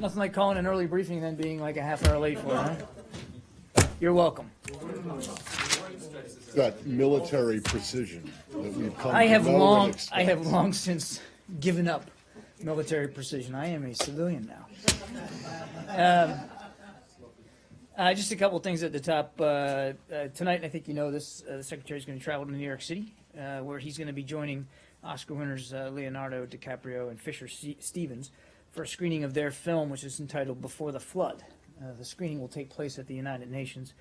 Nothing like calling an early briefing and then being like a half hour late for it, huh? You're welcome. That military precision that we've come I to have know and long expect. since given up military precision. I am a civilian now. Just a couple of things at the top. Tonight, I think you know this, the Secretary is going to travel to New York City, where he's going to be joining Oscar winners Leonardo DiCaprio and Fisher Stevens for a screening of their film, which is entitled Before the Flood. The screening will take place at the United Nations.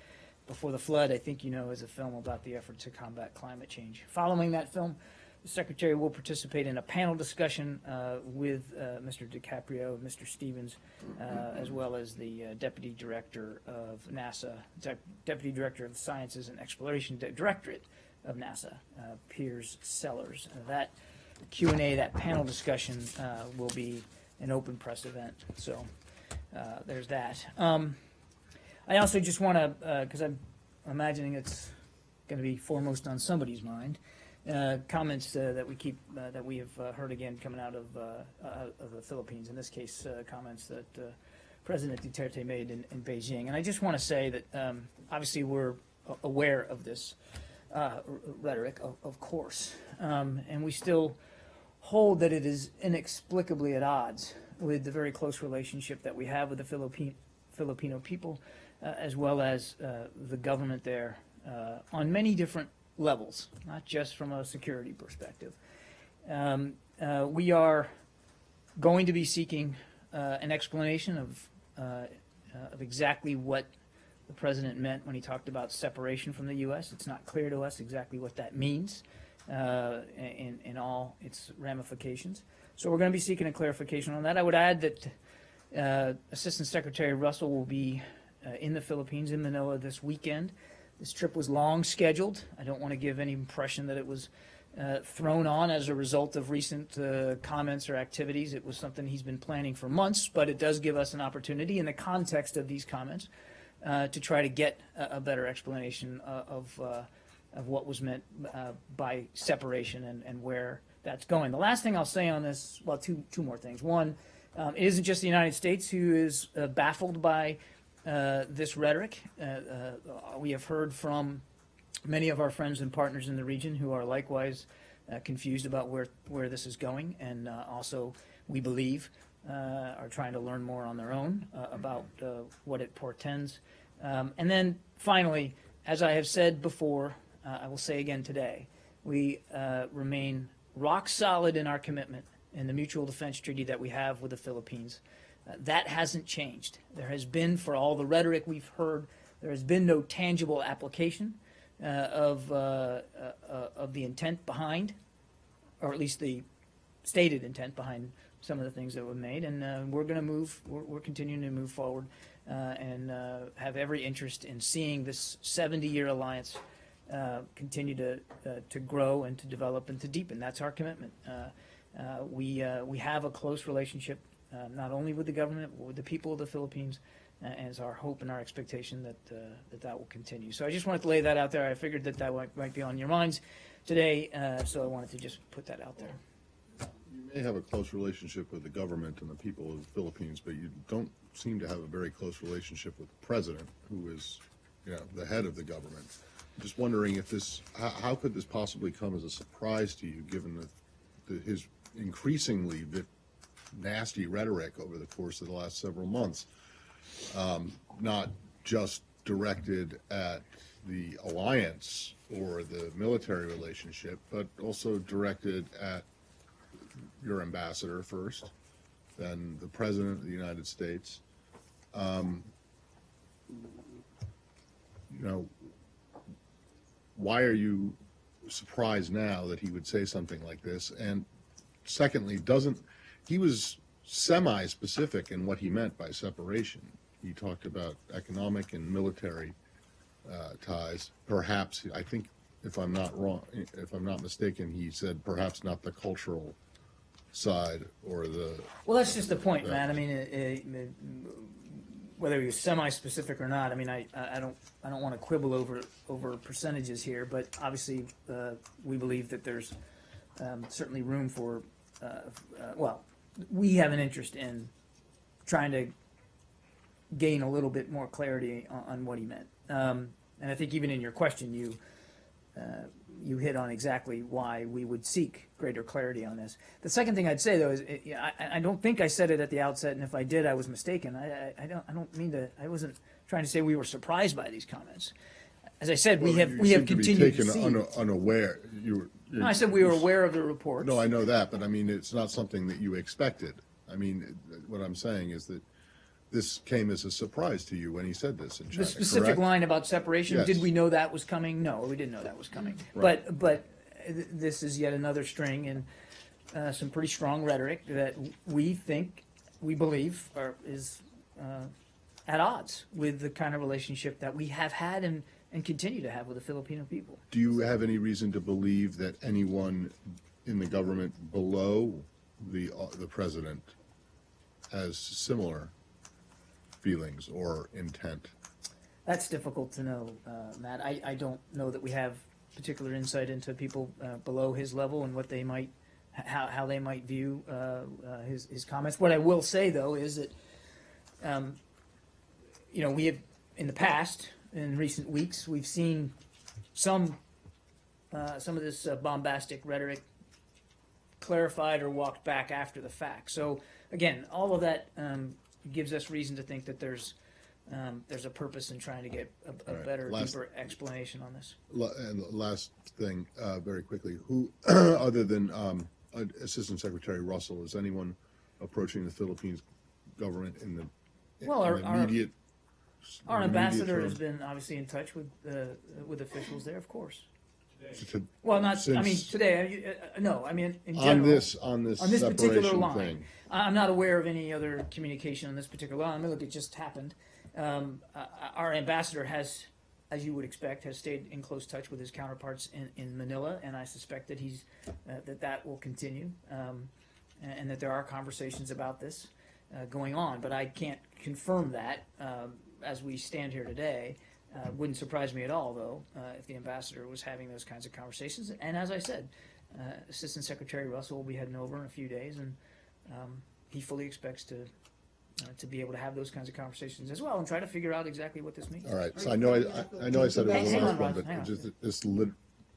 Before the Flood, I think you know, is a film about the effort to combat climate change. Following that film, the Secretary will participate in a panel discussion with Mr. DiCaprio, Mr. Stevens, as well as the Deputy Director of NASA, Deputy Director of the Sciences and Exploration Directorate of NASA, Piers Sellers. That Q&A, that panel discussion, will be an open press event. So there's that. I also just want to, because I'm imagining it's going to be foremost on somebody's mind, comments that we have heard again coming out of the Philippines. In this case, comments that President Duterte made in Beijing. And I just want to say that obviously we're aware of this rhetoric, of course, and we still hold that it is inexplicably at odds with the very close relationship that we have with the Filipino people, as well as the government there on many different levels, not just from a security perspective. We are going to be seeking an explanation of exactly what the president meant when he talked about separation from the U.S. It's not clear to us exactly what that means in all its ramifications. So we're going to be seeking a clarification on that. I would add that Assistant Secretary Russell will be in the Philippines, in Manila, this weekend. This trip was long scheduled. I don't want to give any impression that it was thrown on as a result of recent comments or activities. It was something he's been planning for months, but it does give us an opportunity in the context of these comments to try to get a better explanation of what was meant by separation and where that's going. The last thing I'll say on this, well, two more things. One, it isn't just the United States who is baffled by this rhetoric. We have heard from many of our friends and partners in the region who are likewise confused about where this is going, and also, we believe, are trying to learn more on their own about what it portends. And then finally, as I have said before, I will say again today, we remain rock solid in our commitment in the mutual defense treaty that we have with the Philippines. That hasn't changed. There has been, for all the rhetoric we've heard, there has been no tangible application of the intent behind, or at least the stated intent behind some of the things that were made. And we're going to move, we're continuing to move forward and have every interest in seeing this 70-year alliance continue to grow and to develop and to deepen. That's our commitment. We have a close relationship, not only with the government, but with the people of the Philippines, and it's our hope and our expectation that will continue. So I just wanted to lay that out there. I figured that might be on your minds today, so I wanted to just put that out there. You may have a close relationship with the government and the people of the Philippines, but you don't seem to have a very close relationship with the president, who is, the head of the government. I'm just wondering if how could this possibly come as a surprise to you, given his increasingly nasty rhetoric over the course of the last several months, not just directed at the alliance or the military relationship, but also directed at your ambassador first, then the President of the United States. Why are you surprised now that he would say something like this? And secondly, he was semi-specific in what he meant by separation. He talked about economic and military ties. Perhaps, I think, if I'm not mistaken, he said perhaps not the cultural side or the. Well, that's just the point, man. I mean, whether he was semi-specific or not, I mean, I don't want to quibble over percentages here, but obviously we believe that there's certainly room for. Well, we have an interest in trying to gain a little bit more clarity on what he meant. And I think even in your question, you hit on exactly why we would seek greater clarity on this. The second thing I'd say, though, is I don't think I said it at the outset, and if I did, I was mistaken. I don't mean to. I wasn't trying to say we were surprised by these comments. As I said, we have continued to see. Unaware. No, I said we were aware of the reports. No, I know that, but I mean, it's not something that you expected. I mean, what I'm saying is that this came as a surprise to you when he said this in China, The specific correct? line about separation, Yes. did we know that was coming? No, we didn't know that was coming. Right. But this is yet another string in some pretty strong rhetoric that we believe is at odds with the kind of relationship that we have had and continue to have with the Filipino people. Do you have any reason to believe that anyone in the government below the president has similar feelings or intent? That's difficult to know, Matt. I don't know that we have particular insight into people below his level and what they might, how they might view his comments. What I will say, though, is that, we have, in the past, in recent weeks, we've seen some of this bombastic rhetoric clarified or walked back after the fact. So, again, all of that gives us reason to think that there's a purpose in trying to get a All right. better, Last- deeper explanation on this. And last thing, very quickly, who, other than Assistant Secretary Russell, is anyone approaching the Philippines government in the Well, our immediate? Our immediate ambassador term? has been obviously in touch with officials there, of course. To- Well, not, I mean, Since- today, no, I mean, in general. on this On this particular separation line, thing. I'm not aware of any other communication on this particular line. I mean, look, it just happened. Our ambassador has, as you would expect, has stayed in close touch with his counterparts in Manila, and I suspect that that will continue, and that there are conversations about this going on. But I can't confirm that as we stand here today. Wouldn't surprise me at all, though, if the ambassador was having those kinds of conversations. And as I said, Assistant Secretary Russell will be heading over in a few days, and he fully expects to be able to have those kinds of conversations as well and try to figure out exactly what this means. All right, so I know I said it was the Hang on, last one, Ross, but hang on. just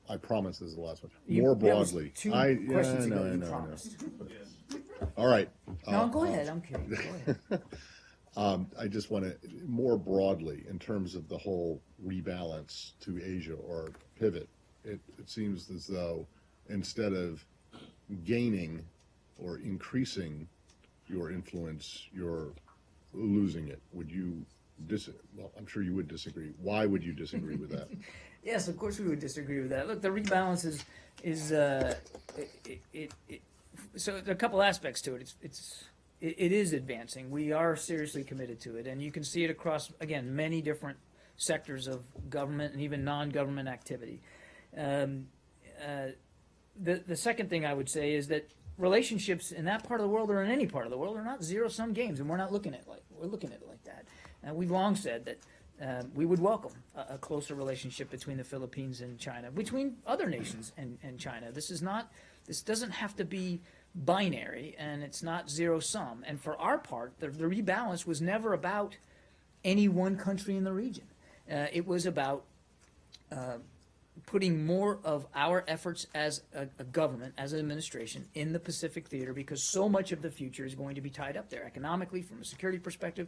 I promise this is the last one. You- More that was broadly. two I questions know, ago, I you know. promised. All right. No, go ahead. I'm kidding. Go ahead. I just want to, more broadly, in terms of the whole rebalance to Asia or pivot, it seems as though instead of gaining or increasing your influence, you're losing it. Would you well, I'm sure you would disagree. Why would you disagree with that? Yes, of course we would disagree with that. Look, the rebalance is so there are a couple aspects to it. It is advancing. We are seriously committed to it, and you can see it across, again, many different sectors of government and even non-government activity. The second thing I would say is that relationships in that part of the world or in any part of the world are not zero-sum games, and we're looking at it like that. We've long said that we would welcome a closer relationship between the Philippines and China, between other nations and China. This doesn't have to be binary, and it's not zero-sum. And for our part, the rebalance was never about any one country in the region. It was about putting more of our efforts as a government, as an administration, in the Pacific theater, because so much of the future is going to be tied up there, economically, from a security perspective,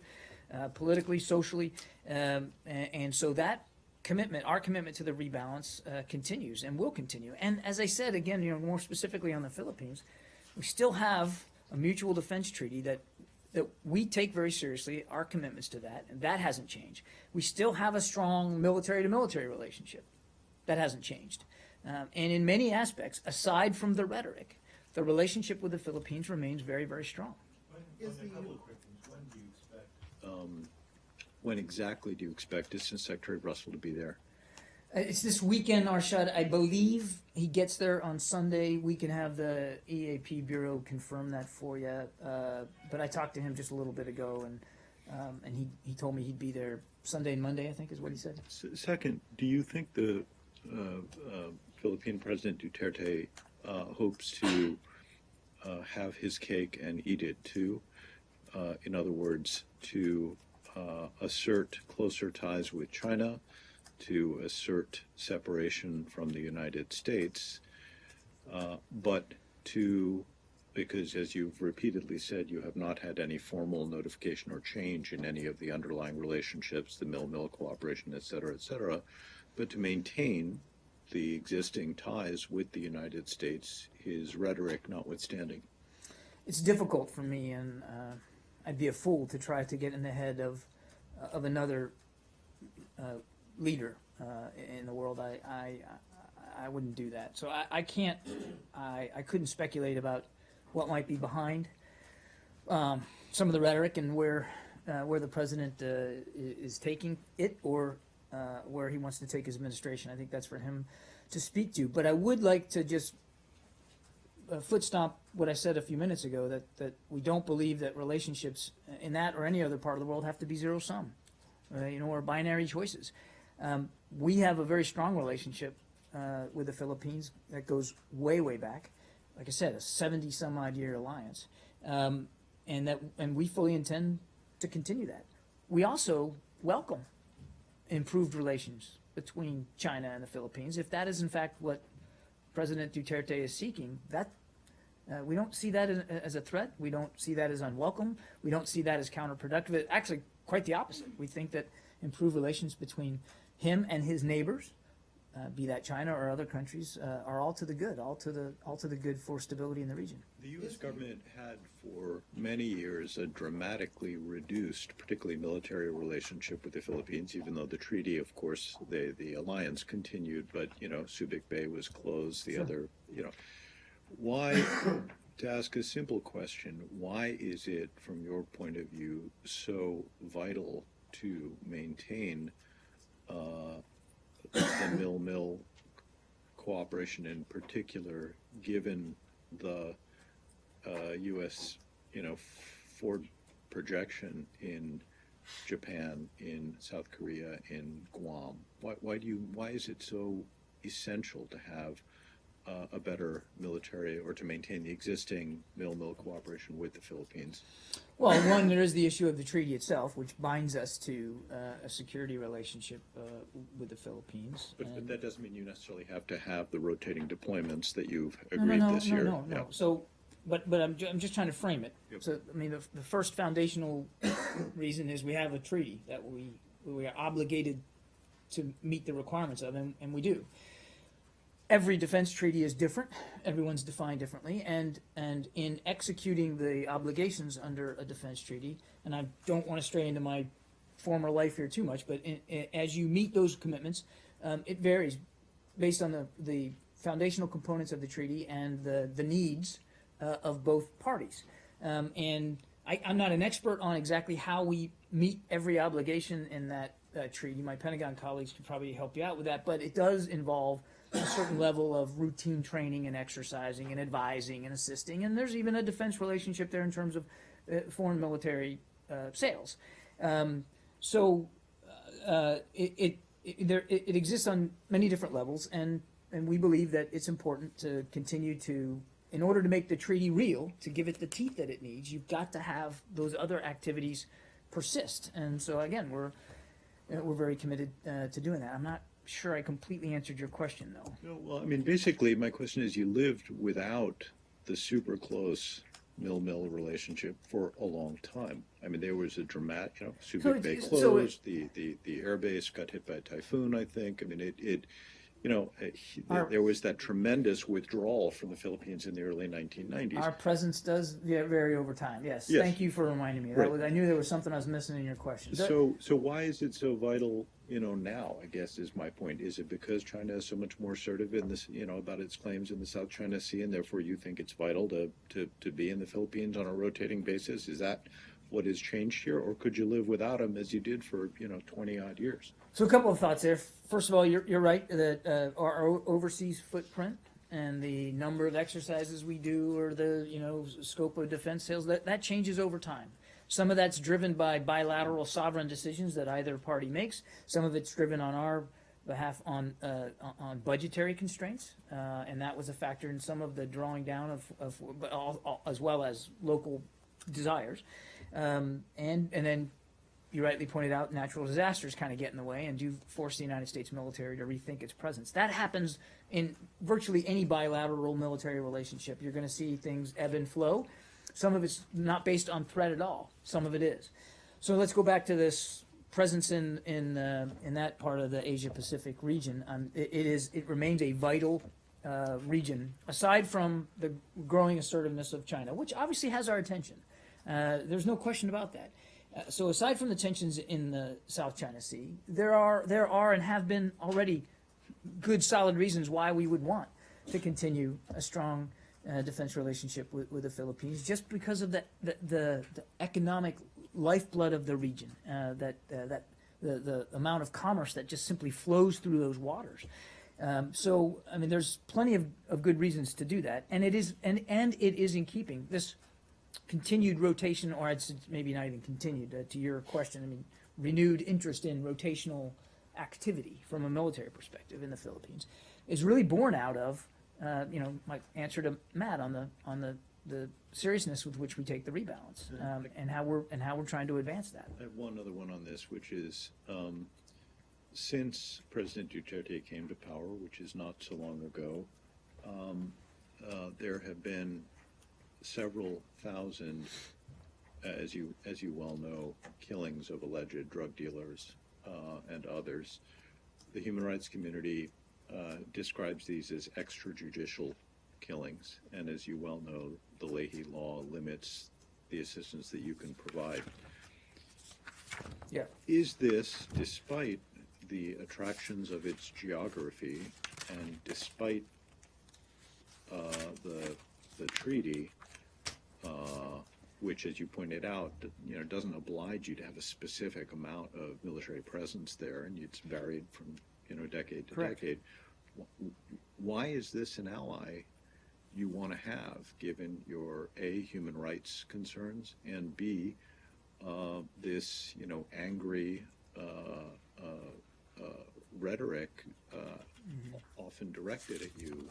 politically, socially. And so that commitment, our commitment to the rebalance, continues and will continue. And as I said, again, more specifically on the Philippines, we still have a mutual defense treaty that we take very seriously, our commitments to that, and that hasn't changed. We still have a strong military-to-military relationship. That hasn't changed. And in many aspects, aside from the rhetoric, the relationship with the Philippines remains very, very strong. When exactly do you expect Assistant Secretary Russell to be there? It's this weekend, Arshad. I believe he gets there on Sunday. We can have the EAP Bureau confirm that for you. But I talked to him just a little bit ago, and he told me he'd be there Sunday and Monday, I think is what he said. Second, do you think the Philippine President Duterte hopes to have his cake and eat it too? in other words, to assert closer ties with China, to assert separation from the United States, but to, because as you've repeatedly said, you have not had any formal notification or change in any of the underlying relationships, the mill-mill cooperation, et cetera, but to maintain the existing ties with the United States, his rhetoric notwithstanding. It's difficult for me, and I'd be a fool to try to get in the head of another leader in the world. I wouldn't do that. So I can't. I couldn't speculate about what might be behind some of the rhetoric and where the president is taking it, or where he wants to take his administration. I think that's for him to speak to. But I would like to just foot stomp what I said a few minutes ago, that we don't believe that relationships in that or any other part of the world have to be zero sum, or binary choices. We have a very strong relationship with the Philippines that goes way, way back. Like I said, a 70-some-odd year alliance, and we fully intend to continue that. We also welcome improved relations between China and the Philippines. If that is in fact what President Duterte is seeking, that we don't see that as a threat. We don't see that as unwelcome. We don't see that as counterproductive. Actually, quite the opposite. We think that improved relations between him and his neighbors, be that China or other countries, are all to the good, all to the good for stability in the region. The U.S. government had for many years a dramatically reduced, particularly military relationship with the Philippines, even though the treaty, of course, the alliance continued, but, Subic Bay was closed, the Sure. other, Why, to ask a simple question, why is it, from your point of view, so vital to maintain the mill-mill cooperation in particular, given the U.S. forward projection in Japan, in South Korea, in Guam? Why is it so essential to have a better military, or to maintain the existing mill-mill cooperation with the Philippines? Well, one, there is the issue of the treaty itself, which binds us to a security relationship with the Philippines. But that doesn't mean you necessarily have to have the rotating deployments that you've agreed this year. No. Yeah. So, but I'm just trying to frame it. Yep. So, I mean, the first foundational reason is we have a treaty that we are obligated to meet the requirements of, and we do. Every defense treaty is different. Everyone's defined differently, and in executing the obligations under a defense treaty, and I don't want to stray into my former life here too much, but as you meet those commitments, it varies based on the foundational components of the treaty and the needs of both parties. And I'm not an expert on exactly how we meet every obligation in that treaty. My Pentagon colleagues could probably help you out with that, but it does involve a certain level of routine training and exercising and advising and assisting, and there's even a defense relationship there in terms of foreign military sales. So it exists on many different levels, and we believe that it's important to continue to, in order to make the treaty real, to give it the teeth that it needs, you've got to have those other activities persist. And so again, we're very committed to doing that. I'm not sure I completely answered your question, though. No, well, I mean, basically, my question is, you lived without the super close mill-mill relationship for a long time. I mean, there was a dramatic, Subic Bay closed, the air base got hit by a typhoon, I think. I mean, there was that tremendous withdrawal from the Philippines in the early 1990s. Our presence does vary over time, yes. Yes. Thank you for reminding me. Right. I knew there was something I was missing in your question. So why is it so vital, now, I guess, is my point? Is it because China is so much more assertive in this, about its claims in the South China Sea, and therefore you think it's vital to be in the Philippines on a rotating basis? Is that what has changed here, or could you live without them as you did for 20-odd years? So a couple of thoughts there. First of all, you're right that our overseas footprint and the number of exercises we do, or the scope of defense sales, that changes over time. Some of that's driven by bilateral sovereign decisions that either party makes. Some of it's driven on our behalf on budgetary constraints, and that was a factor in some of the drawing down of as well as local desires. And then you rightly pointed out, natural disasters kind of get in the way and do force the United States military to rethink its presence. That happens in virtually any bilateral military relationship. You're going to see things ebb and flow. Some of it's not based on threat at all. Some of it is. So let's go back to this presence in that part of the Asia Pacific region. It remains a vital region, aside from the growing assertiveness of China, which obviously has our attention. There's no question about that. So aside from the tensions in the South China Sea, there are and have been already good, solid reasons why we would want to continue a strong defense relationship with the Philippines, just because of the economic lifeblood of the region, the amount of commerce that just simply flows through those waters. So I mean, there's plenty of good reasons to do that, and it is in keeping this continued rotation, or I'd say maybe not even continued, to your question. I mean, renewed interest in rotational activity from a military perspective in the Philippines is really born out of, my answer to Matt on the seriousness with which we take the rebalance, and how we're trying to advance that. I have one other one on this, which is since President Duterte came to power, which is not so long ago, there have been several thousand, as you well know, killings of alleged drug dealers and others. The human rights community describes these as extrajudicial killings, and as you well know, the Leahy Law limits the assistance that you can provide. Yeah. Is this, despite the attractions of its geography and despite the treaty, which, as you pointed out, doesn't oblige you to have a specific amount of military presence there, and it's varied from decade to Correct. decade. Why is this an ally you want to have, given your A, human rights concerns, and B, this angry rhetoric often directed at you?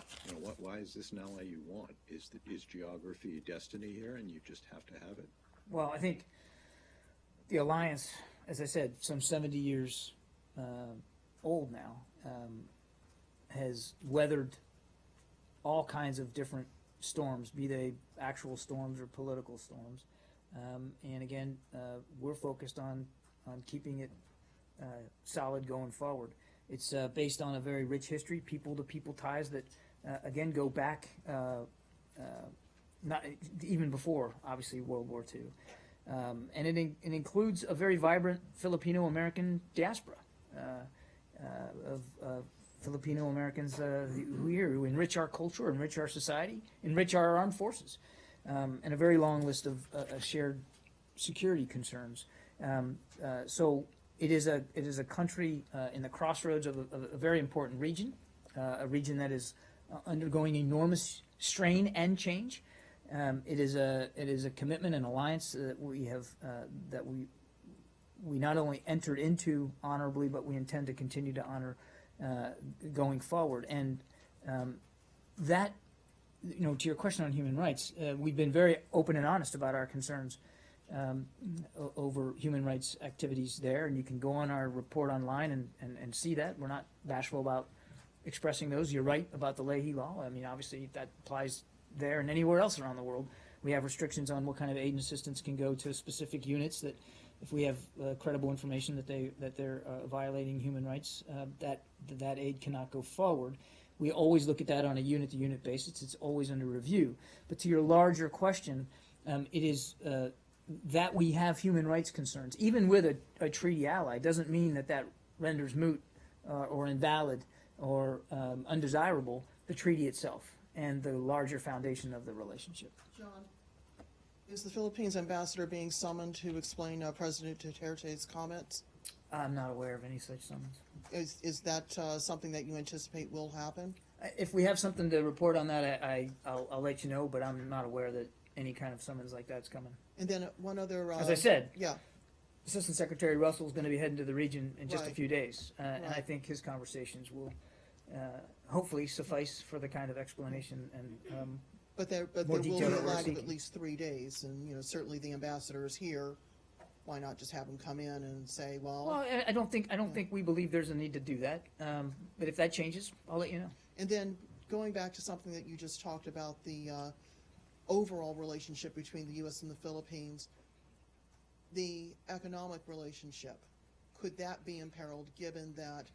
Why is this an ally you want? Is geography destiny here, and you just have to have it? Well, I think the alliance, as I said, some 70 years old now, has weathered all kinds of different storms, be they actual storms or political storms. And again, we're focused on keeping it solid going forward. It's based on a very rich history, people-to-people ties that, again, go back not even before, obviously, World War II. And it includes a very vibrant Filipino-American diaspora of Filipino Americans who enrich our culture, enrich our society, enrich our armed forces, and a very long list of shared security concerns. So it is a country in the crossroads of a very important region, a region that is undergoing enormous strain and change. It is a commitment and alliance that we have that we not only entered into honorably, but we intend to continue to honor going forward. And that, to your question on human rights, we've been very open and honest about our concerns over human rights activities there, and you can go on our report online and see that. We're not bashful about expressing those. You're right about the Leahy Law. I mean, obviously that applies there and anywhere else around the world. We have restrictions on what kind of aid and assistance can go to specific units, that if we have credible information that they're violating human rights, that aid cannot go forward. We always look at that on a unit-to-unit basis. It's always under review. But to your larger question, it is that we have human rights concerns, even with a treaty ally, doesn't mean that renders moot or invalid or undesirable the treaty itself and the larger foundation of the relationship. John, is the Philippines ambassador being summoned to explain President Duterte's comments? I'm not aware of any such summons. Is that something that you anticipate will happen? If we have something to report on that, I'll let you know, but I'm not aware that any kind of summons like that's coming. And then one other... As I said, yeah. Assistant Secretary Russell is going to be heading to the region in just a Right. few days, and I Right. think his conversations will hopefully suffice for the kind of explanation and But there More will be detail a that we're lag of seeking. at least 3 days, and, certainly the ambassador is here. Why not just have him come in and say, Well, well, I don't think we believe there's a need to do that. But if that changes, I'll let you know. and then going back to something that you just talked about, the overall relationship between the U.S. and the Philippines, the economic relationship, could that be imperiled given that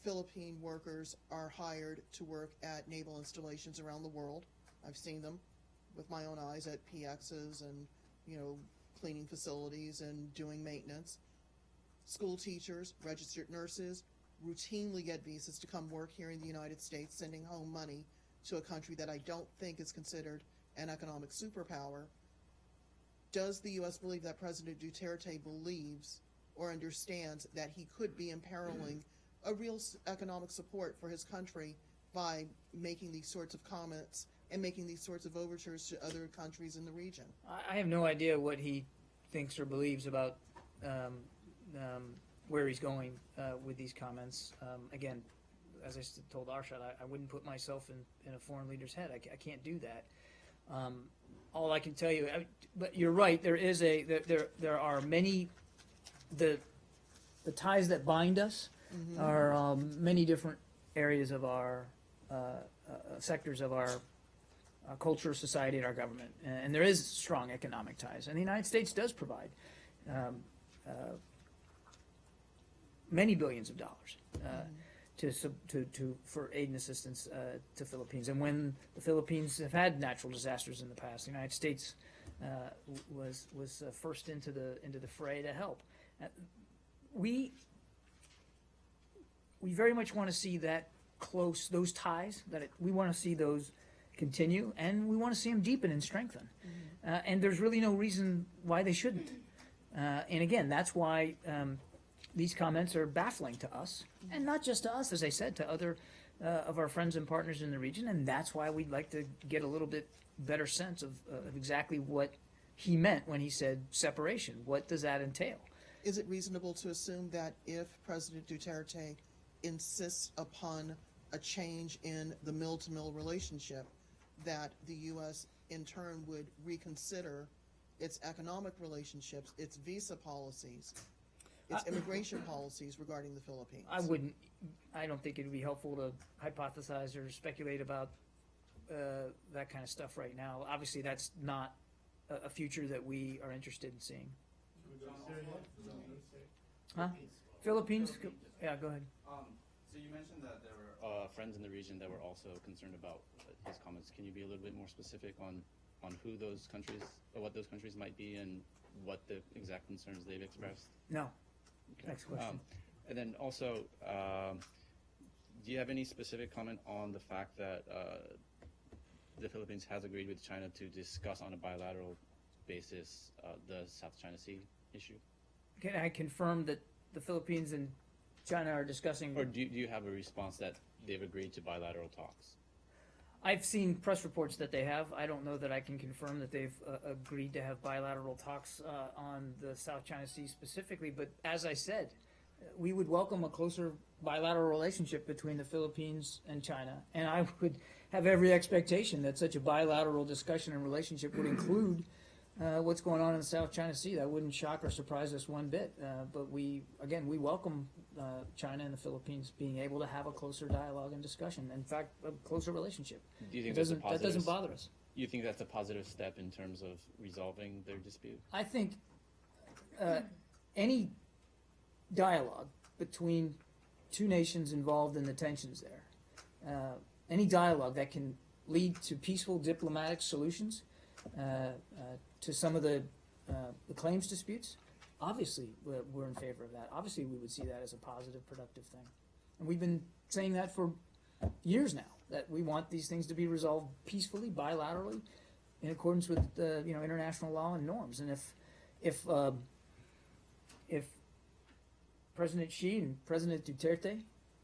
Philippine workers are hired to work at naval installations around the world? I've seen them with my own eyes at PXs and, cleaning facilities and doing maintenance. School teachers, registered nurses routinely get visas to come work here in the United States, sending home money to a country that I don't think is considered an economic superpower. Does the U.S. believe that President Duterte believes or understands that he could be imperiling a real economic support for his country by making these sorts of comments and making these sorts of overtures to other countries in the region? I have no idea what he thinks or believes about where he's going with these comments. Again, as I told Arshad, I wouldn't put myself in a foreign leader's head. I can't do that. All I can tell you, but you're right. There are many the ties that bind us are many different areas of our sectors of our culture, society, and our government. And there is strong economic ties. And the United States does provide many billions of dollars for aid and assistance to Philippines. And when the Philippines have had natural disasters in the past, the United States was first into the fray to help. We very much want to see that those ties, we want to see those continue, and we want to see them deepen and strengthen. And there's really no reason why they shouldn't. And again, that's why these comments are baffling to us, and not just to us, as I said, to other of our friends and partners in the region. And that's why we'd like to get a little bit better sense of exactly what he meant when he said separation. What does that entail? Is it reasonable to assume that if President Duterte insists upon a change in the mill-to-mill relationship, that the U.S. in turn would reconsider its economic relationships, its visa policies, its immigration policies regarding the Philippines? I don't think it would be helpful to hypothesize or speculate about that kind of stuff right now. Obviously, that's not a future that we are interested in seeing. Huh? Philippines? Yeah, go ahead. So you mentioned that there were friends in the region that were also concerned about his comments. Can you be a little bit more specific on who those countries, or what those countries might be, and what the exact concerns they've expressed? No. Okay. Next question. And then also, do you have any specific comment on the fact that the Philippines has agreed with China to discuss on a bilateral basis the South China Sea issue? Can I confirm that the Philippines and China are discussing? Or do you have a response that they've agreed to bilateral talks? I've seen press reports that they have. I don't know that I can confirm that they've agreed to have bilateral talks on the South China Sea specifically. But as I said, we would welcome a closer bilateral relationship between the Philippines and China. And I would have every expectation that such a bilateral discussion and relationship would include what's going on in the South China Sea. That wouldn't shock or surprise us one bit. But we welcome China and the Philippines being able to have a closer dialogue and discussion. In fact, a closer relationship. Do you think That doesn't bother us. You think that's a positive step in terms of resolving their dispute? I think any dialogue between two nations involved in the tensions there, any dialogue that can lead to peaceful diplomatic solutions to some of the claims disputes, obviously we're in favor of that. Obviously we would see that as a positive, productive thing. And we've been saying that for years now, that we want these things to be resolved peacefully, bilaterally, in accordance with international law and norms. And if President Xi and President Duterte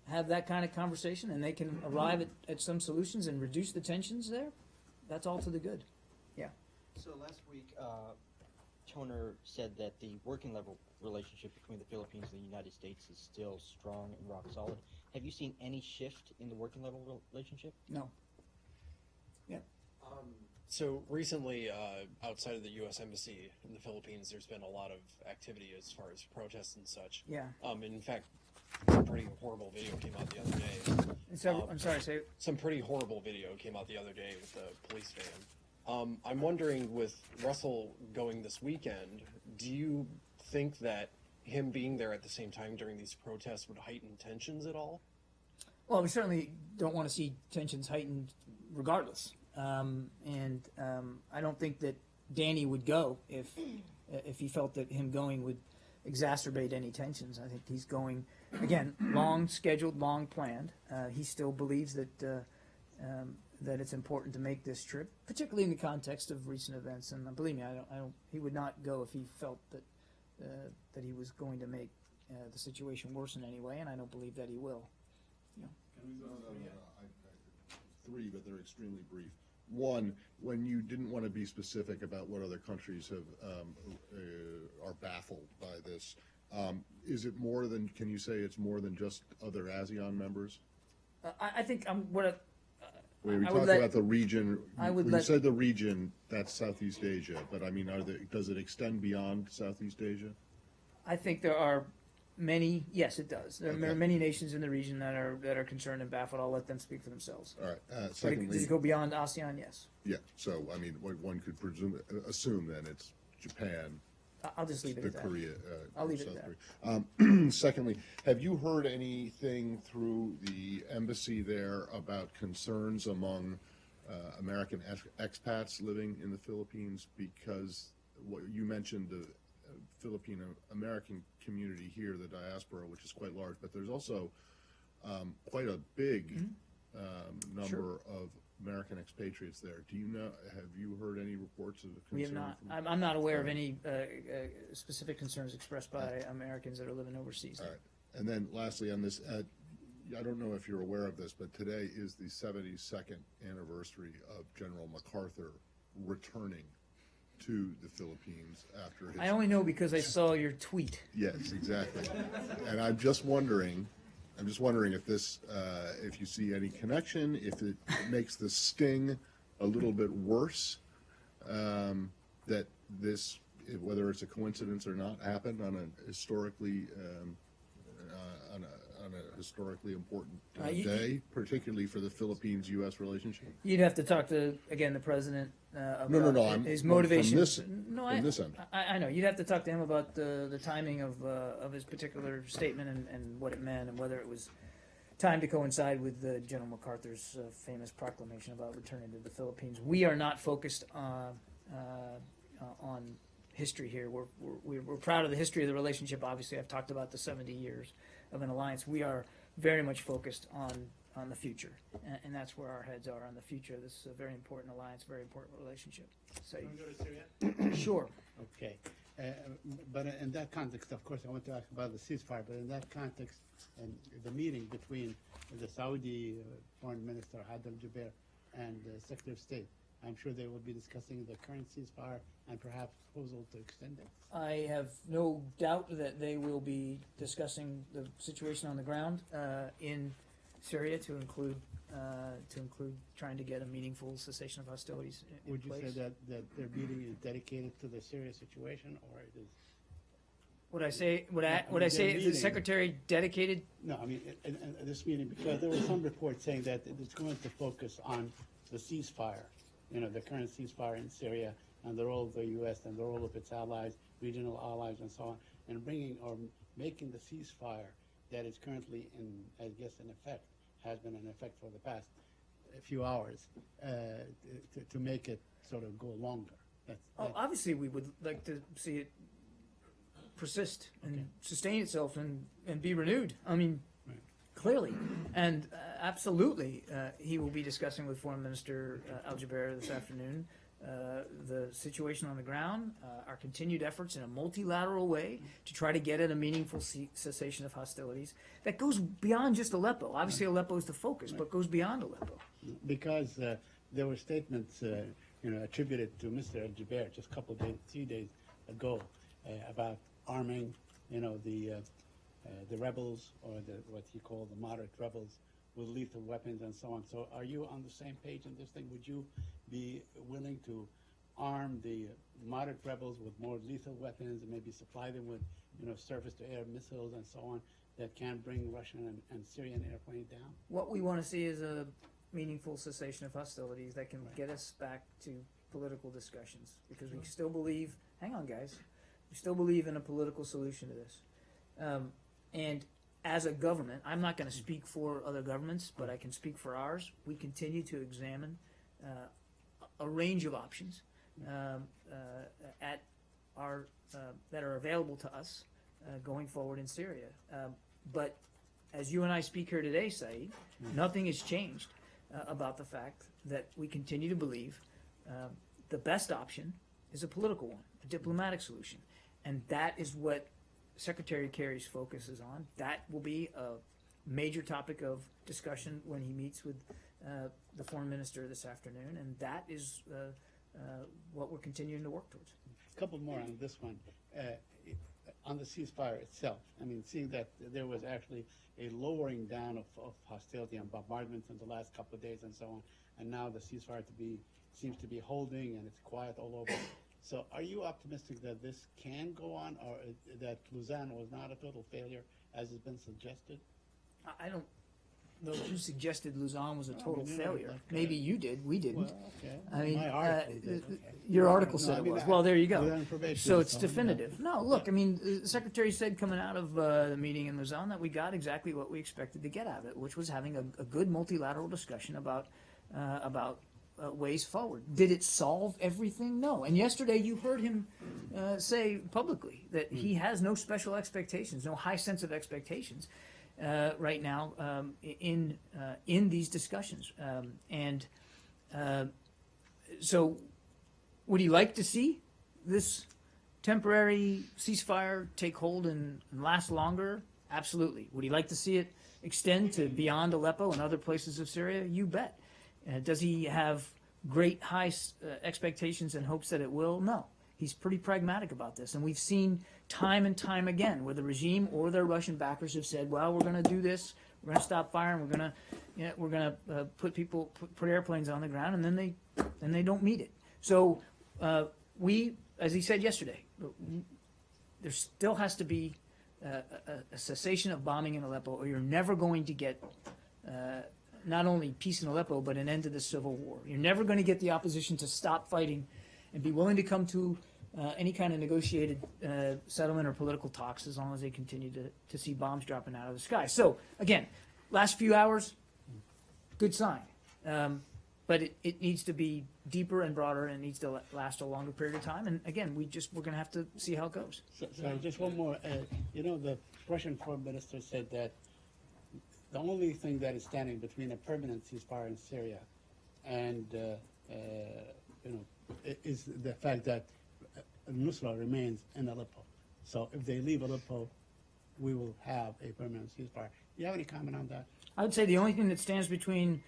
have that kind of conversation and they can arrive at some solutions and reduce the tensions there, that's all to the good. Yeah. So last week, Toner said that the working level relationship between the Philippines and the United States is still strong and rock solid. Have you seen any shift in the working level relationship? No. So recently, outside of the U.S. Embassy in the Philippines, there's been a lot of activity as far as protests and such. Yeah. In fact, some pretty horrible video came out the other day. I'm sorry, say, Some pretty horrible video came out the other day with the police van. I'm wondering, with Russell going this weekend, do you think that him being there at the same time during these protests would heighten tensions at all? well, we certainly don't want to see tensions heightened regardless. I don't think that Danny would go if he felt that him going would exacerbate any tensions. I think he's going, again, long scheduled, long planned. He still believes that that it's important to make this trip, particularly in the context of recent events. And believe me, I don't. He would not go if he felt that that he was going to make the situation worse in any way. And I don't believe that he will. Three, but they're extremely brief. One, when you didn't want to be specific about what other countries have are baffled by this, is it more than? Can you say it's more than just other ASEAN members? I think we We I would talked let- about the region. I would you let- said the region. That's Southeast Asia, but I mean, does it extend beyond Southeast Asia? I think there are many. Yes, it does. There Okay. are many nations in the region that are concerned and baffled. I'll let them speak for themselves. All right. But does Secondly, it go beyond ASEAN? Yes. yeah. So I mean, one could assume then it's Japan, I'll just leave it the at that. Korea. I'll leave it South there. Korea. Secondly, have you heard anything through the embassy there about concerns among American expats living in the Philippines? Because what you mentioned, the Filipino American community here, the diaspora, which is quite large, but there's also quite a big number Sure. of American expatriates there. Do you know? Have you heard any reports of concern? We have not. from- I'm not aware of any specific concerns expressed by Americans that are living overseas. All right. And then lastly on this, I don't know if you're aware of this, but today is the 72nd anniversary of General MacArthur returning to the Philippines after his... I only know because I saw your tweet. Yes, exactly. And I'm just wondering if this, if you see any connection, if it makes the sting a little bit worse, that this, whether it's a coincidence or not, happened on a historically, on a historically important day, particularly for the Philippines-U.S. relationship. You'd have to talk to, again, the president about No, I'm- his from motivations. this- No, from this end. I know. You'd have to talk to him about the timing of his particular statement and what it meant and whether it was time to coincide with General MacArthur's famous proclamation about returning to the Philippines. We are not focused on history here. We're proud of the history of the relationship. Obviously, I've talked about the 70 years of an alliance. We are very much focused on the future, and that's where our heads are, on the future. This is a very important alliance, very important relationship. So, sure. Okay. But in that context, of course, I want to ask about the ceasefire, but in that context, and the meeting between the Saudi Foreign Minister Had al-Jubeir and the Secretary of State, I'm sure they will be discussing the current ceasefire and perhaps proposal to extend it. I have no doubt that they will be discussing the situation on the ground in Syria to include trying to get a meaningful cessation of hostilities in Would you place. say that their meeting is dedicated to the Syria situation, or it is? Would I say their is the meeting- secretary dedicated? No, I mean, in this meeting, because there were some reports saying that it's going to focus on the ceasefire, the current ceasefire in Syria, and the role of the U.S. and the role of its allies, regional allies, and so on, and bringing or making the ceasefire that is currently in effect, has been in effect for the past few hours, to make it sort of go longer. Obviously, we would like to see it persist and sustain itself and be renewed. I mean, Right. clearly. And absolutely, he will be discussing with Foreign Minister al-Jubeir this afternoon the situation on the ground, our continued efforts in a multilateral way to try to get at a meaningful cessation of hostilities that goes beyond just Aleppo. Obviously, Aleppo is the focus, but goes beyond Aleppo. Because there were statements, attributed to Mr. al-Jubeir just a couple of days, 3 days ago, about arming, the rebels, or what he called the moderate rebels with lethal weapons and so on. So are you on the same page in this thing? Would you be willing to arm the moderate rebels with more lethal weapons and maybe supply them with, surface-to-air missiles and so on that can bring Russian and Syrian airplanes down? What we want to see is a meaningful cessation of hostilities that can get us back to political discussions, because we still believe, hang on guys, we still believe in a political solution to this. And as a government, I'm not going to speak for other governments, but I can speak for ours. We continue to examine a range of options at our that are available to us going forward in Syria. But as you and I speak here today, Saeed, nothing has changed about the fact that we continue to believe the best option is a political one, a diplomatic solution. And that is what Secretary Kerry's focus is on. That will be a major topic of discussion when he meets with the foreign minister this afternoon, and that is what we're continuing to work towards. A couple more on this one. On the ceasefire itself, I mean, seeing that there was actually a lowering down of hostility and bombardments in the last couple of days and so on, and now the ceasefire seems to be holding and it's quiet all over. So are you optimistic that this can go on, or that Lausanne was not a total failure, as has been suggested? I don't know who suggested Lausanne was a total you know, failure. like, Maybe you did. We didn't. Well, okay. I mean, My article did, okay. your article No, said I it mean, was. I- Well, there you with that go. information, So it's so, definitive. yeah. No, look, I mean, the Secretary said coming out of the meeting in Lausanne that we got exactly what we expected to get out of it, which was having a good multilateral discussion about ways forward. Did it solve everything? No. And yesterday you heard him say publicly that he has no special expectations, no high sense of expectations right now in these discussions. So would he like to see this temporary ceasefire take hold and last longer? Absolutely. Would he like to see it extend to beyond Aleppo and other places of Syria? You bet. Does he have great high expectations and hopes that it will? No. He's pretty pragmatic about this. And we've seen time and time again where the regime or their Russian backers have said, well, we're going to do this. We're going to stop firing. We're going to put airplanes on the ground, and then they don't meet it. So we, as he said yesterday, there still has to be a cessation of bombing in Aleppo, or you're never going to get not only peace in Aleppo, but an end to the civil war. You're never going to get the opposition to stop fighting and be willing to come to any kind of negotiated settlement or political talks as long as they continue to see bombs dropping out of the sky. So, again, last few hours, good sign. But it needs to be deeper and broader, and it needs to last a longer period of time. And, again, we're going to have to see how it goes. So just one more. The Russian foreign minister said that the only thing that is standing between a permanent ceasefire in Syria and is the fact that Nusra remains in Aleppo. So if they leave Aleppo, we will have a permanent ceasefire. Do you have any comment on that? I would say the only thing that stands between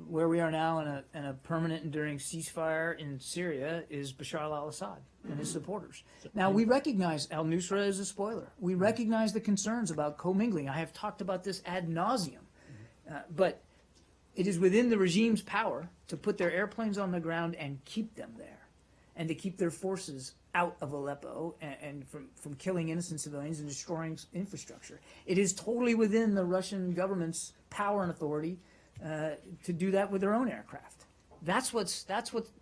where we are now and a permanent enduring ceasefire in Syria is Bashar al-Assad and his supporters. Now, we recognize al-Nusra is a spoiler. We recognize the concerns about commingling. I have talked about this ad nauseum. But it is within the regime's power to put their airplanes on the ground and keep them there, and to keep their forces out of Aleppo and from killing innocent civilians and destroying infrastructure. It is totally within the Russian government's power and authority to do that with their own aircraft. That's what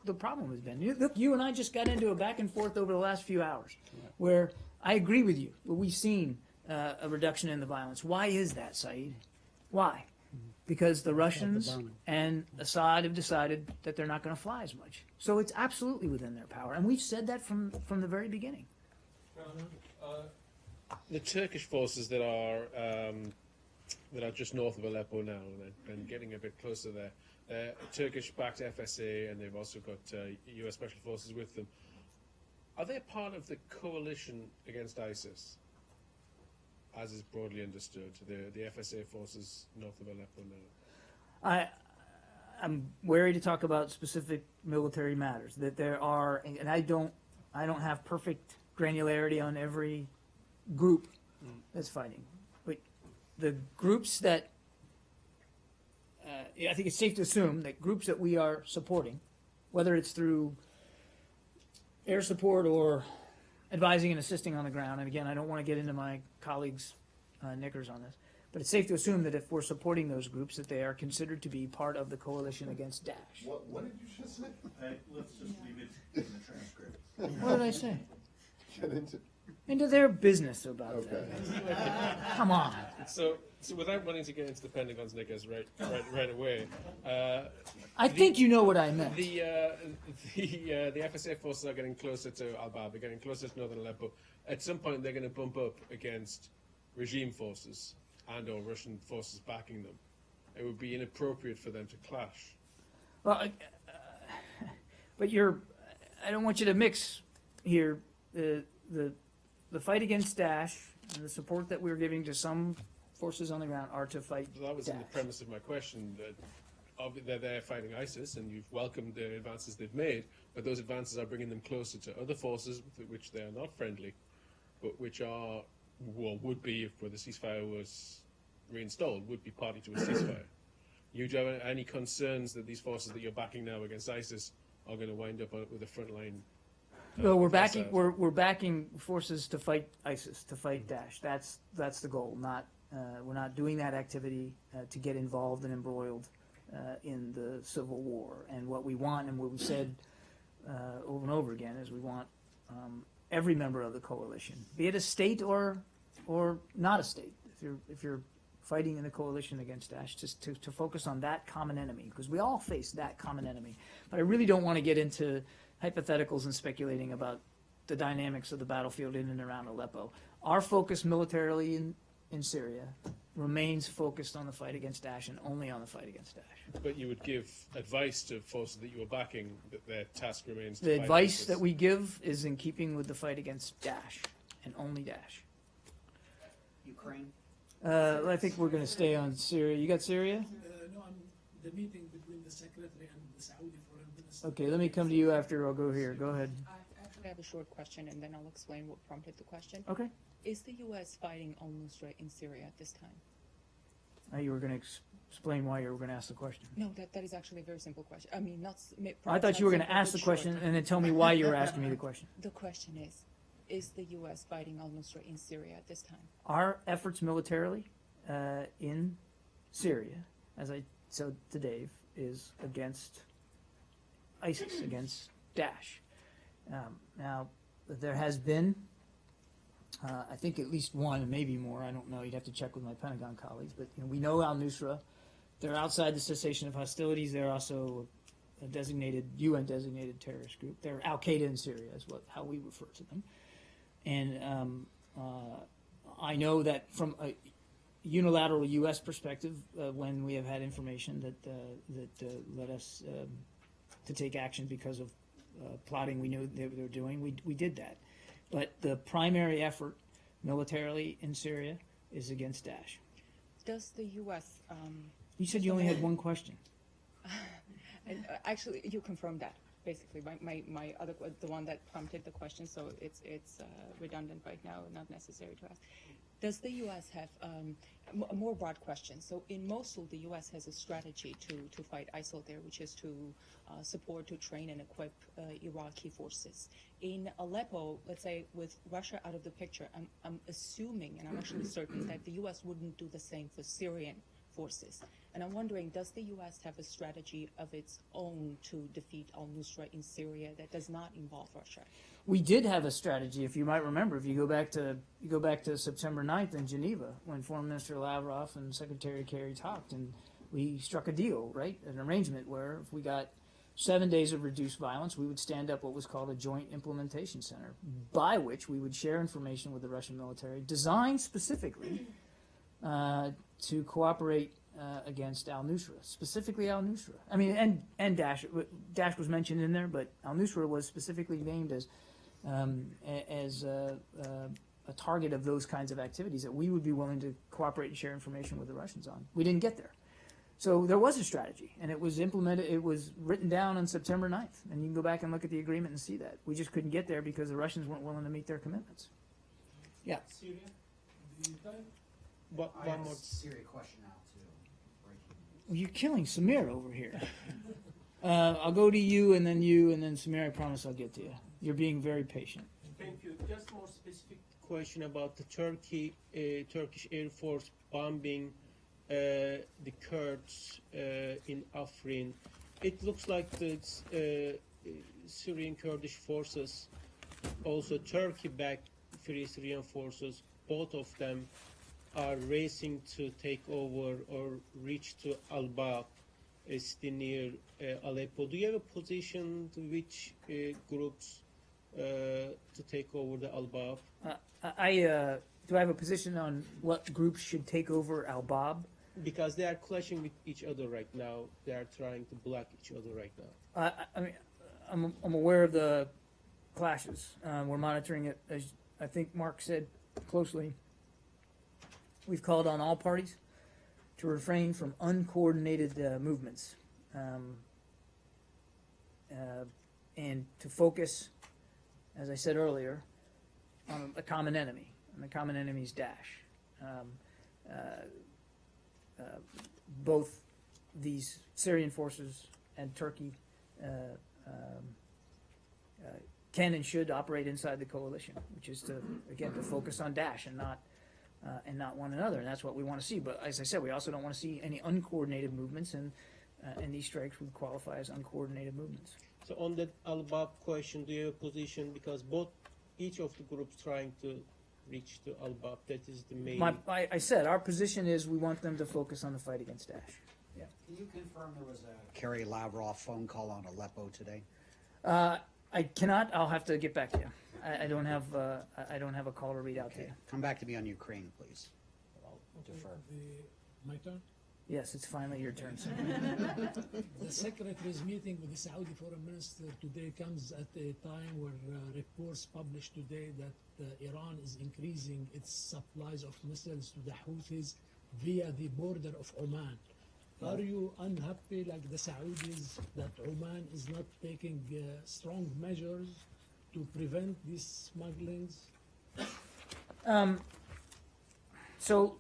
the problem has been. Look, you and I just got into a back and forth over the last few hours, where I agree with you. We've seen a reduction in the violence. Why is that, Saeed? Why? Because the Russians and Assad have decided that they're not going to fly as much. So it's absolutely within their power, and we've said that from the very beginning. The Turkish forces that are just north of Aleppo now and getting a bit closer there, Turkish-backed FSA, and they've also got U.S. Special Forces with them. Are they part of the coalition against ISIS, as is broadly understood, the FSA forces north of Aleppo now? I'm wary to talk about specific military matters. That there are, and I don't have perfect granularity on every group that's fighting. But the groups that I think it's safe to assume that groups that we are supporting, whether it's through air support or advising and assisting on the ground, and again, I don't want to get into my colleagues' knickers on this, but it's safe to assume that if we're supporting those groups, that they are considered to be part of the coalition against Daesh. What did you just say? Let's just leave it in the transcript. What did I say? Get into, Into their business about okay. that. Come on. So without wanting to get into the Pentagon's knickers right away, I think you know what I meant. the FSA forces are getting closer to Al-Bab. They're getting closer to northern Aleppo. At some point, they're going to bump up against regime forces and/or Russian forces backing them. It would be inappropriate for them to clash. Well, but I don't want you to mix here the fight against Daesh and the support that we're giving to some forces on the ground are to fight So that was in the Daesh. premise of my question, that they're there fighting ISIS, and you've welcomed the advances they've made, but those advances are bringing them closer to other forces with which they are not friendly, but which are, well, would be, if the ceasefire was reinstalled, would be party to a ceasefire. Do you have any concerns that these forces that you're backing now against ISIS are going to wind up with a frontline? Well, we're backing forces to fight ISIS, to fight Daesh. That's the goal. We're not doing that activity to get involved and embroiled in the civil war. And what we want, and what we said over and over again, is we want every member of the coalition, be it a state or not a state, if you're fighting in the coalition against Daesh, just to focus on that common enemy, because we all face that common enemy. But I really don't want to get into hypotheticals and speculating about the dynamics of the battlefield in and around Aleppo. Our focus militarily in Syria remains focused on the fight against Daesh and only on the fight against Daesh. But you would give advice to forces that you are backing that their task remains to The fight advice ISIS. that we give is in keeping with the fight against Daesh and only Daesh. Ukraine? I think we're going to stay on Syria. You got Syria? No, I'm the meeting between the secretary and the Saudi foreign minister. Okay, let me come to you after. I'll go here. Go ahead. I actually have a short question, and then I'll explain what prompted the question. Okay. Is the U.S. fighting al-Nusra in Syria at this time? You were going to explain why you were going to ask the question. No, that is actually a very simple question. I mean, not. I thought you were going to ask the question and then tell me why you were asking me the question. The question is the U.S. fighting al-Nusra in Syria at this time? Our efforts militarily in Syria, as I said to Dave, is against ISIS, against Daesh. Now, there has been, I think, at least one, maybe more. I don't know. You'd have to check with my Pentagon colleagues. But we know al-Nusra. They're outside the cessation of hostilities. They're also a designated UN-designated terrorist group. They're Al-Qaeda in Syria, is how we refer to them. And I know that from a unilateral U.S. perspective, when we have had information that led us to take action because of plotting we knew they were doing, we did that. But the primary effort militarily in Syria is against Daesh. Does the U.S. You said you only had one question. Actually, you confirmed that. Basically, my other the one that prompted the question, so it's redundant right now, not necessary to ask. Does the U.S. have a more broad question? So in Mosul, the U.S. has a strategy to fight ISIL there, which is to support, to train and equip Iraqi forces. In Aleppo, let's say with Russia out of the picture, I'm assuming, and I'm actually certain, that the U.S. wouldn't do the same for Syrian forces. And I'm wondering, does the U.S. have a strategy of its own to defeat al-Nusra in Syria that does not involve Russia? We did have a strategy, if you might remember, if you go back to September 9th in Geneva, when Foreign Minister Lavrov and Secretary Kerry talked, and we struck a deal, right? An arrangement where if we got 7 days of reduced violence, we would stand up what was called a joint implementation center, by which we would share information with the Russian military, designed specifically to cooperate against al-Nusra, specifically al-Nusra. I mean, and Daesh. Daesh was mentioned in there, but al-Nusra was specifically named as a target of those kinds of activities that we would be willing to cooperate and share information with the Russians on. We didn't get there. So there was a strategy, and it was implemented. It was written down on September 9th, and you can go back and look at the agreement and see that. We just couldn't get there because the Russians weren't willing to meet their commitments. Yeah. Syria? Do you time? I have a Syria question now, too. Well, you're killing Samir over here. I'll go to you, and then Samir. I promise I'll get to you. You're being very patient. Thank you. Just more specific question about the Turkish Air Force bombing the Kurds in Afrin. It looks like the Syrian Kurdish forces, also Turkey-backed Free Syrian forces, both of them are racing to take over or reach to Al-Bab, still near Aleppo. Do you have a position to which groups to take over the Al-Bab? Do I have a position on what groups should take over Al-Bab? Because they are clashing with each other right now. They are trying to block each other right now. I mean, I'm aware of the clashes. We're monitoring it, as I think Mark said, closely. We've called on all parties to refrain from uncoordinated movements and to focus, as I said earlier, on a common enemy. And the common enemy is Daesh. Both these Syrian forces and Turkey can and should operate inside the coalition, which is to, again, to focus on Daesh and not one another, and that's what we want to see. But as I said, we also don't want to see any uncoordinated movements, and these strikes would qualify as uncoordinated movements. So on that Al-Bab question, do you have a position, because each of the groups trying to reach to Al-Bab, that is the main... I said our position is we want them to focus on the fight against Daesh. Yeah. Can you confirm there was a Kerry Lavrov phone call on Aleppo today? I cannot. I'll have to get back to you. I don't have a call to read out to you. Come back to me on Ukraine, please. I'll defer. My turn? Yes, it's finally your turn, sir. The Secretary's meeting with the Saudi Foreign Minister today comes at a time where reports published today that Iran is increasing its supplies of missiles to the Houthis via the border of Oman. Are you unhappy, like the Saudis, that Oman is not taking strong measures to prevent these smugglings? So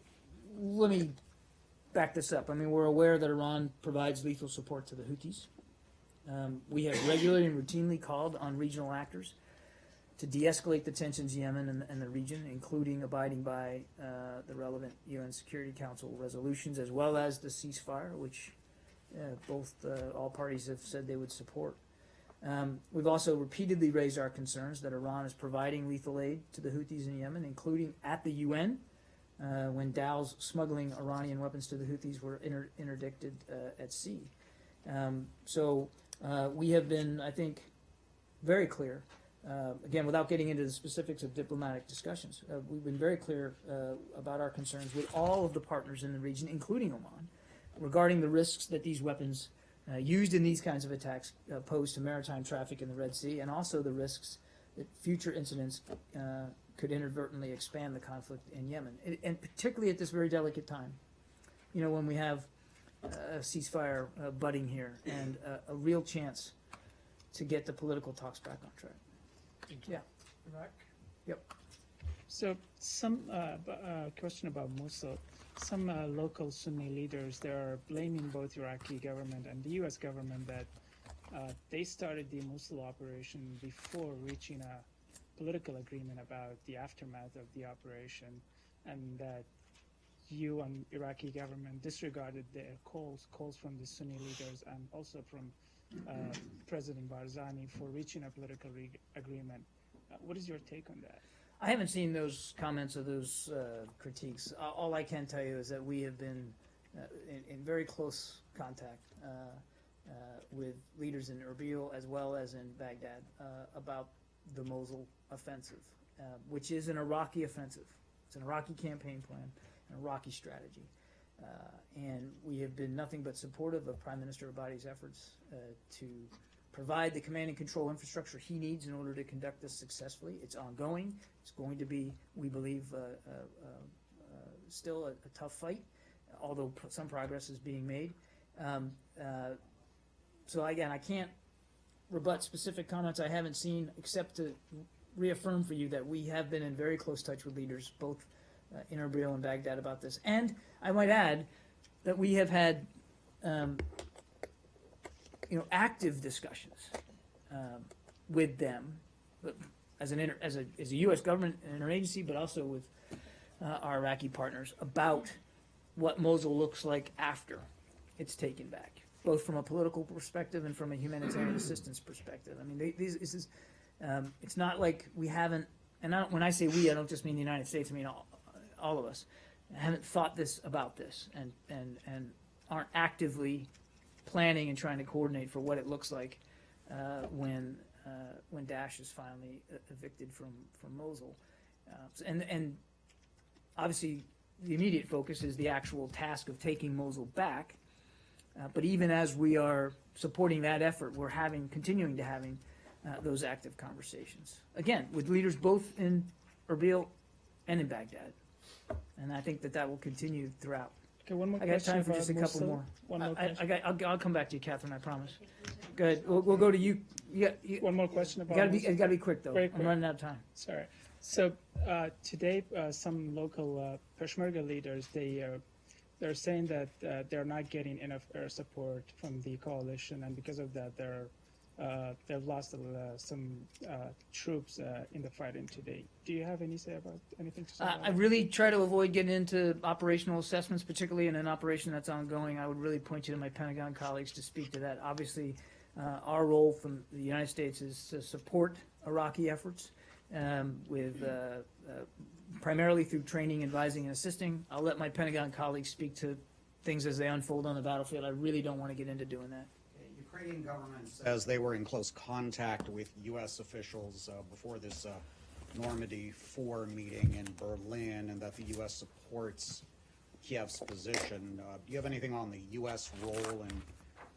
let me back this up. I mean, we're aware that Iran provides lethal support to the Houthis. We have regularly and routinely called on regional actors to de-escalate the tensions in Yemen and the region, including abiding by the relevant UN Security Council resolutions, as well as the ceasefire, which all parties have said they would support. We've also repeatedly raised our concerns that Iran is providing lethal aid to the Houthis in Yemen, including at the UN, when Dow's smuggling Iranian weapons to the Houthis were interdicted at sea. So we have been, I think, very clear. Again, without getting into the specifics of diplomatic discussions, we've been very clear about our concerns with all of the partners in the region, including Oman, regarding the risks that these weapons used in these kinds of attacks pose to maritime traffic in the Red Sea, and also the risks that future incidents could inadvertently expand the conflict in Yemen, and particularly at this very delicate time, when we have a ceasefire budding here and a real chance to get the political talks back on track. Yeah. Iraq? Yep. So some question about Mosul. Some local Sunni leaders, they are blaming both Iraqi government and the U.S. government that they started the Mosul operation before reaching a political agreement about the aftermath of the operation, and that you and Iraqi government disregarded the calls from the Sunni leaders and also from President Barzani for reaching a political agreement. What is your take on that? I haven't seen those comments or those critiques. All I can tell you is that we have been in very close contact with leaders in Erbil as well as in Baghdad about the Mosul offensive, which is an Iraqi offensive. It's an Iraqi campaign plan, an Iraqi strategy. And we have been nothing but supportive of Prime Minister Abadi's efforts to provide the command and control infrastructure he needs in order to conduct this successfully. It's ongoing. It's going to be, we believe, still a tough fight, although some progress is being made. So again, I can't rebut specific comments I haven't seen, except to reaffirm for you that we have been in very close touch with leaders, both in Erbil and Baghdad, about this. And I might add that we have had active discussions with them, but as a U.S. government and interagency, but also with our Iraqi partners about what Mosul looks like after it's taken back, both from a political perspective and from a humanitarian assistance perspective. I mean, it's not like we haven't, and when I say we, I don't just mean the United States, I mean all of us, haven't thought about this and aren't actively planning and trying to coordinate for what it looks like when Daesh is finally evicted from Mosul. And obviously, the immediate focus is the actual task of taking Mosul back. But even as we are supporting that effort, we're continuing to having those active conversations. Again, with leaders both in Erbil and in Baghdad. And I think that will continue throughout. Okay, one more I got question time for about just a couple Mosul. more. One more question. I'll come back to you, Catherine, I promise. Go ahead. We'll go to you. One more question about You gotta be quick, though. Very I'm quick. running out of time. Sorry. So today, some local Peshmerga leaders, they're saying that they're not getting enough air support from the coalition, and because of that, they've lost some troops in the fighting today. Do you have anything to say about I really try to avoid getting into operational assessments, particularly in an operation that's ongoing. I would really point you to my Pentagon colleagues to speak to that. Obviously, our role from the United States is to support Iraqi efforts with primarily through training, advising, and assisting. I'll let my Pentagon colleagues speak to things as they unfold on the battlefield. I really don't want to get into doing that. The Ukrainian government says they were in close contact with U.S. officials before this Normandy 4 meeting in Berlin, and that the U.S. supports Kiev's position. Do you have anything on the U.S. role and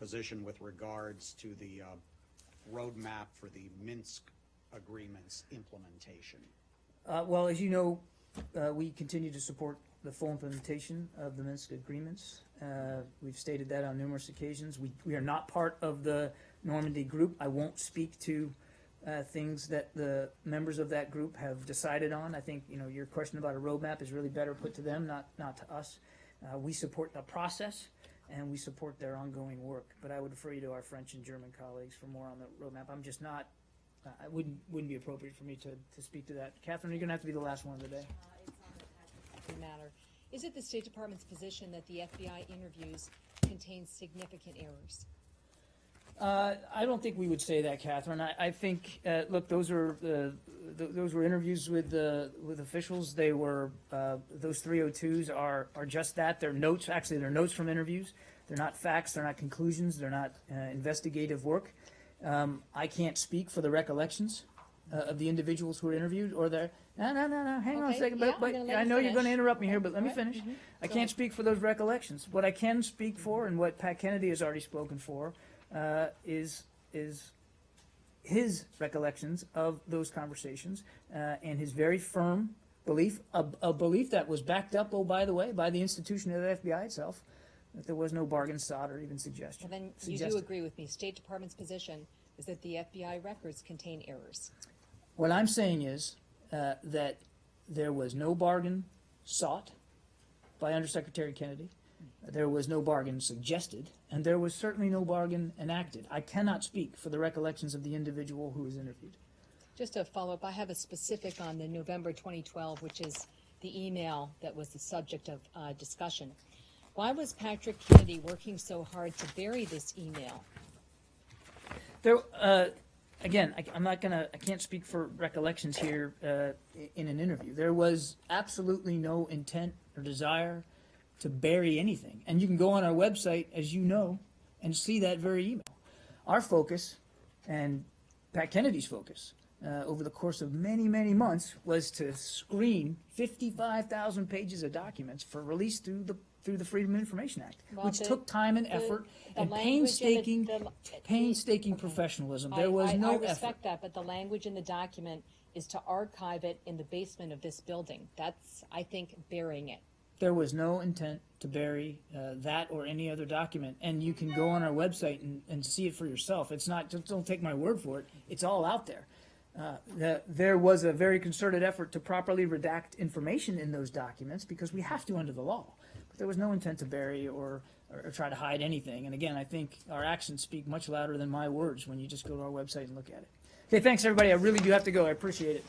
position with regards to the roadmap for the Minsk agreement's implementation? Well, as you know, we continue to support the full implementation of the Minsk agreements. We've stated that on numerous occasions. We are not part of the Normandy group. I won't speak to things that the members of that group have decided on. I think your question about a roadmap is really better put to them, not to us. We support the process and we support their ongoing work. But I would refer you to our French and German colleagues for more on the roadmap. I'm just not. It wouldn't be appropriate for me to speak to that. Catherine, you're going to have to be the last one of the day. It's on the Patrick matter. Is it the State Department's position that the FBI interviews contain significant errors? I don't think we would say that, Catherine. I think, look, those were interviews with officials. They were those 302s are just that. They're notes. Actually, they're notes from interviews. They're not facts. They're not conclusions. They're not investigative work. I can't speak for the recollections of the individuals who were interviewed or their. No. Hang on a second. Yeah, But I know you're going to interrupt me here, but let me finish. I can't speak for those recollections. What I can speak for, and what Pat Kennedy has already spoken for, is his recollections of those conversations and his very firm belief, a belief that was backed up, oh, by the way, by the institution of the FBI itself, that there was no bargain sought or even suggestion. Well, then you do agree with me. State Department's position is that the FBI records contain errors. What I'm saying is that there was no bargain sought by Undersecretary Kennedy. There was no bargain suggested, and there was certainly no bargain enacted. I cannot speak for the recollections of the individual who was interviewed. Just to follow up, I have a specific on the November 2012, which is the email that was the subject of discussion. Why was Patrick Kennedy working so hard to bury this email? There, again, I can't speak for recollections here in an interview. There was absolutely no intent or desire to bury anything. And you can go on our website, as you know, and see that very email. Our focus, and Pat Kennedy's focus, over the course of many, many months, was to screen 55,000 pages of documents for release through the Freedom of Information Act, which took time and effort and painstaking professionalism. There was no effort. I respect that, but the language in the document is to archive it in the basement of this building. That's, I think, burying it. There was no intent to bury that or any other document, and you can go on our website and see it for yourself. It's not, just don't take my word for it. It's all out there. There was a very concerted effort to properly redact information in those documents because we have to under the law. There was no intent to bury or try to hide anything. And again, I think our actions speak much louder than my words when you just go to our website and look at it. Okay, thanks everybody. I really do have to go. I appreciate it.